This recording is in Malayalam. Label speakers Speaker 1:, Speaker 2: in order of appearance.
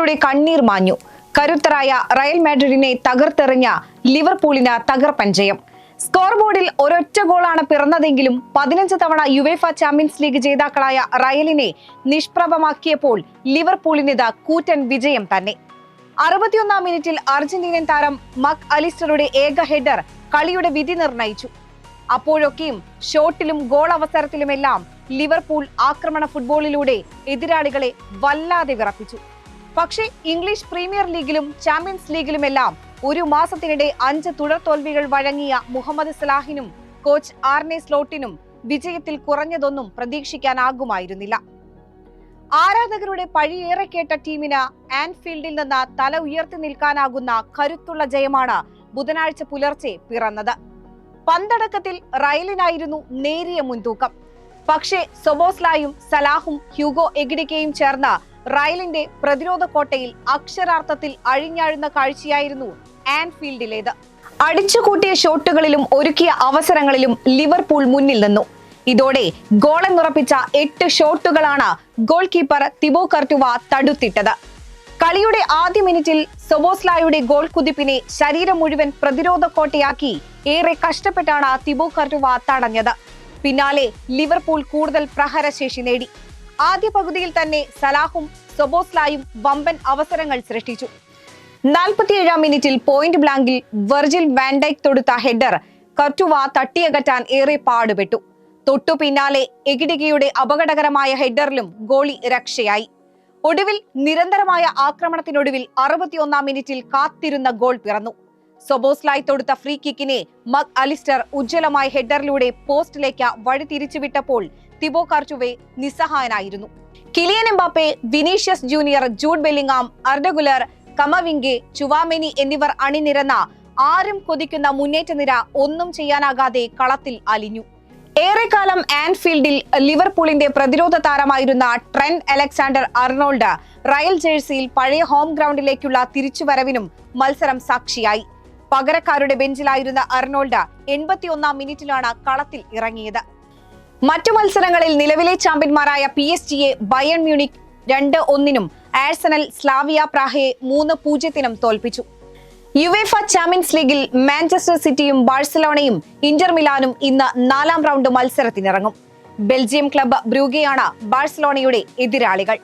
Speaker 1: ടീമിലൂടെ കണ്ണീർ മാഞ്ഞു. കരുത്തരായ റയൽ മാഡ്രിഡിനെ തകർത്തെറിഞ്ഞ ലിവർപൂളിന് തകർപ്പൻ ജയം. സ്കോർ ബോർഡിൽ ഒരൊറ്റ ഗോളാണ് പിറന്നതെങ്കിലും 15 തവണ യുവേഫ ചാമ്പ്യൻസ് ലീഗ് ജേതാക്കളായ റയലിനെ നിഷ്പ്രഭമാക്കിയപ്പോൾ ലിവർപൂളിനിത് കൂറ്റൻ വിജയം തന്നെ. 61-ാം മിനിറ്റിൽ അർജന്റീനൻ താരം മക് അലിസ്റ്ററുടെ ഏക ഹെഡർ കളിയുടെ വിധി നിർണയിച്ചു. അപ്പോഴൊക്കെയും ഷോട്ടിലും ഗോൾ അവസരത്തിലുമെല്ലാം ലിവർപൂൾ ആക്രമണ ഫുട്ബോളിലൂടെ എതിരാളികളെ വല്ലാതെ വിറപ്പിച്ചു. പക്ഷേ ഇംഗ്ലീഷ് പ്രീമിയർ ലീഗിലും ചാമ്പ്യൻസ് ലീഗിലുമെല്ലാം ഒരു മാസത്തിനിടെ 5 തുടർ തോൽവികൾ വഴങ്ങിയ മുഹമ്മദ് സലാഹിനും കോച്ച് ആർനെ സ്ലോട്ടിനും വിജയത്തിൽ കുറഞ്ഞതൊന്നും പ്രതീക്ഷിക്കാനാകുമായിരുന്നില്ല. ആരാധകരുടെ പഴിയേറെ കേട്ട ടീമിന് ആൻഫീൽഡിൽ നിന്ന് തല ഉയർത്തി നിൽക്കാനാകുന്ന കരുത്തുള്ള ജയമാണ് ബുധനാഴ്ച പുലർച്ചെ പിറന്നത്. പന്തടക്കത്തിൽ റയലിനായിരുന്നു നേരിയ മുൻതൂക്കം. പക്ഷേ സൊബോസ്ലായും സലാഹും ഹ്യൂഗോ എഗിഡിക്കയും ചേർന്ന് റയലിന്റെ പ്രതിരോധ കോട്ടയിൽ അക്ഷരാർത്ഥത്തിൽ അഴിഞ്ഞാഴുന്ന കാഴ്ചയായിരുന്നു ആൻഫീൽഡിലേത്. അടിച്ചുകൂട്ടിയ ഷോട്ടുകളിലും ഒരുക്കിയ അവസരങ്ങളിലും ലിവർപൂൾ മുന്നിൽ നിന്നു. ഇതോടെ ഗോളെന്നുറപ്പിച്ച 8 ഷോട്ടുകളാണ് ഗോൾ കീപ്പർ തിബോ കർട്ടുവ തടുത്തിട്ടത്. കളിയുടെ ആദ്യ മിനിറ്റിൽ സൊബോസ്ലായുടെ ഗോൾ കുതിപ്പിനെ ശരീരം മുഴുവൻ പ്രതിരോധ കോട്ടയാക്കി ഏറെ കഷ്ടപ്പെട്ടാണ് തിബോ കർട്ടുവ തടഞ്ഞത്. പിന്നാലെ ലിവർപൂൾ കൂടുതൽ പ്രഹരശേഷി നേടി. ആദ്യ പകുതിയിൽ തന്നെ സലാഹും സൊബോസ്ലായും വമ്പൻ അവസരങ്ങൾ സൃഷ്ടിച്ചു. 47-ാം മിനിറ്റിൽ point ബ്ലാങ്കിൽ Virgil Van Dijk തൊടുത്ത header Courtois തട്ടിയകറ്റാൻ ഏറെ പാടുപെട്ടു. തൊട്ടു പിന്നാലെ എഗിഡിഗയുടെ അപകടകരമായ ഹെഡറിലും ഗോളി രക്ഷയായി. ഒടുവിൽ നിരന്തരമായ ആക്രമണത്തിനൊടുവിൽ 61-ാം മിനിറ്റിൽ കാത്തിരുന്ന ഗോൾ പിറന്നു. സൊബോസ്ലായ് തൊടുത്ത ഫ്രീ കിക്കിനെ മക് അലിസ്റ്റർ ഉജ്ജ്വലമായ ഹെഡറിലൂടെ പോസ്റ്റിലേക്ക് വഴി തിരിച്ചുവിട്ടപ്പോൾ തിബോ കർട്ടുവെ നിസ്സഹായനായിരുന്നു. Kylian Mbappe, Vinicius Junior, Jude Bellingham, Arda Guler, Camavinga, Tchouameni എന്നിവർ അണിനിരന്ന ആരും കൊതിക്കുന്ന മുന്നേറ്റ നിര ഒന്നും ചെയ്യാനാകാതെ കളത്തിൽ അലിഞ്ഞു. ഏറെക്കാലം ആൻഫീൽഡിൽ ലിവർപൂളിന്റെ പ്രതിരോധ താരമായിരുന്ന ട്രെന്റ് അലക്സാണ്ടർ അർണോൾഡ് റയൽ ജേഴ്സിയിൽ പഴയ ഹോം ഗ്രൗണ്ടിലേക്കുള്ള തിരിച്ചുവരവിനും മത്സരം സാക്ഷിയായി. പകരക്കാരുടെ ബെഞ്ചിലായിരുന്ന അർണോൾഡ് 81-ാം മിനിറ്റിലാണ് കളത്തിൽ ഇറങ്ങിയത്. മറ്റു മത്സരങ്ങളിൽ നിലവിലെ ചാമ്പ്യന്മാരായ PSG-യെ ബയേൺ മ്യൂണിക് 2-1-നും ആഴ്സണൽ സ്ലാവിയ പ്രാഹയെ 3-0-നും തോൽപ്പിച്ചു. യുവേഫ ചാമ്പ്യൻസ് ലീഗിൽ മാഞ്ചസ്റ്റർ സിറ്റിയും ബാഴ്സലോണയും ഇന്റർ മിലാനും ഇന്ന് 4-ാം റൗണ്ട് മത്സരത്തിനിറങ്ങും. ബെൽജിയം ക്ലബ്ബ് ബ്രൂഗെയാണ് ബാഴ്സലോണയുടെ എതിരാളികൾ.